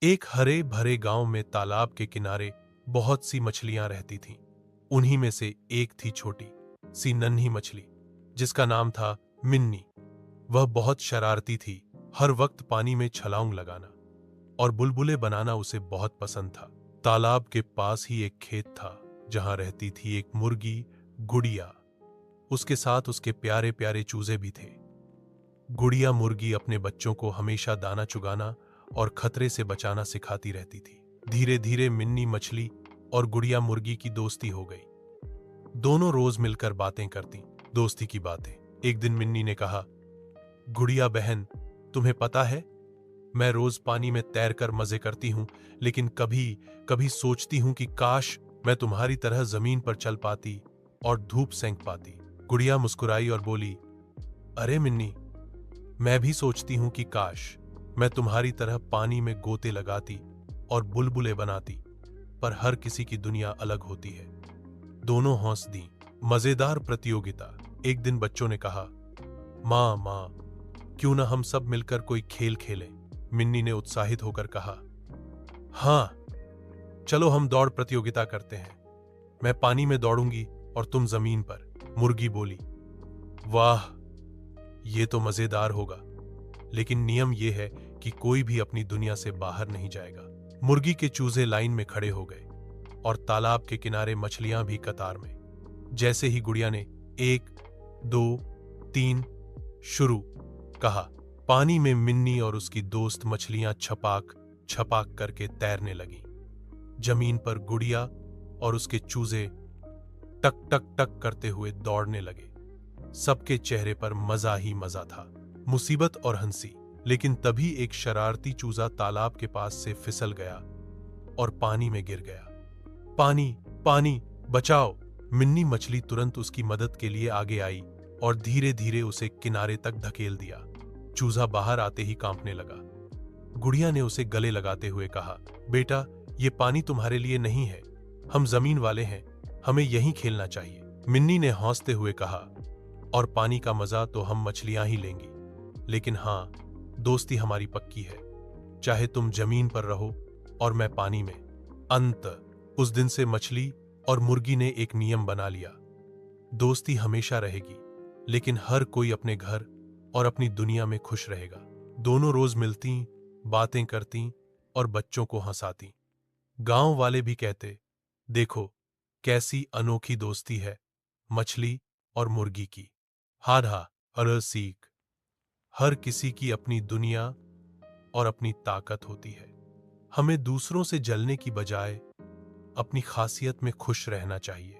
एक हरे भरे गांव में तालाब के किनारे बहुत सी मछलियां रहती थीं। उन्हीं में से एक थी छोटी सी नन्ही मछली जिसका नाम था मिन्नी। वह बहुत शरारती थी। हर वक्त पानी में छलांग लगाना और बुलबुले बनाना उसे बहुत पसंद था। तालाब के पास ही एक खेत था जहां रहती थी एक मुर्गी गुड़िया। उसके साथ उसके प्यारे प्यारे चूजे भी थे। गुड़िया मुर्गी अपने बच्चों को हमेशा दाना चुगाना और खतरे से बचाना सिखाती रहती थी। धीरे धीरे मिन्नी मछली और गुड़िया मुर्गी की दोस्ती हो गई। दोनों रोज मिलकर बातें करती, दोस्ती की बातें। एक दिन मिन्नी ने कहा, गुड़िया बहन, तुम्हें पता है मैं रोज पानी में तैरकर मजे करती हूं, लेकिन कभी कभी सोचती हूं कि काश मैं तुम्हारी तरह जमीन पर चल पाती और धूप सेंक पाती। गुड़िया मुस्कुराई और बोली, अरे मिन्नी, मैं भी सोचती हूं कि काश मैं तुम्हारी तरह पानी में गोते लगाती और बुलबुले बनाती, पर हर किसी की दुनिया अलग होती है। दोनों हंस दी। मजेदार प्रतियोगिता। एक दिन बच्चों ने कहा, माँ, क्यों ना हम सब मिलकर कोई खेल खेलें। मिन्नी ने उत्साहित होकर कहा, हाँ, चलो हम दौड़ प्रतियोगिता करते हैं। मैं पानी में दौड़ूंगी और तुम जमीन पर। मुर्गी बोली, वाह, ये तो मजेदार होगा, लेकिन नियम यह है कि कोई भी अपनी दुनिया से बाहर नहीं जाएगा। मुर्गी के चूजे लाइन में खड़े हो गए और तालाब के किनारे मछलियां भी कतार में। जैसे ही गुड़िया ने 1, 2, 3 शुरू कहा, पानी में मिन्नी और उसकी दोस्त मछलियां छपाक छपाक करके तैरने लगी। जमीन पर गुड़िया और उसके चूजे टक टक टक करते हुए दौड़ने लगे। सबके चेहरे पर मजा ही मजा था, मुसीबत और हंसी। लेकिन तभी एक शरारती चूजा तालाब के पास से फिसल गया और पानी में गिर गया। पानी, पानी, बचाओ। मिन्नी मछली तुरंत उसकी मदद के लिए आगे आई और धीरे धीरे उसे किनारे तक धकेल दिया। चूजा बाहर आते ही कांपने लगा। गुड़िया ने उसे गले लगाते हुए कहा, बेटा, ये पानी तुम्हारे लिए नहीं है, हम जमीन वाले हैं, हमें यहीं खेलना चाहिए। मिन्नी ने हंसते हुए कहा, और पानी का मजा तो हम मछलियां ही लेंगी, लेकिन हाँ, दोस्ती हमारी पक्की है, चाहे तुम जमीन पर रहो और मैं पानी में। उस दिन से मछली और मुर्गी ने एक नियम बना लिया, दोस्ती हमेशा रहेगी, लेकिन हर कोई अपने घर और अपनी दुनिया में खुश रहेगा। दोनों रोज मिलती, बातें करती और बच्चों को हंसाती। गांव वाले भी कहते, देखो कैसी अनोखी दोस्ती है मछली और मुर्गी की। हाधा अर सीख, हर किसी की अपनी दुनिया और अपनी ताकत होती है। हमें दूसरों से जलने की बजाय अपनी खासियत में खुश रहना चाहिए।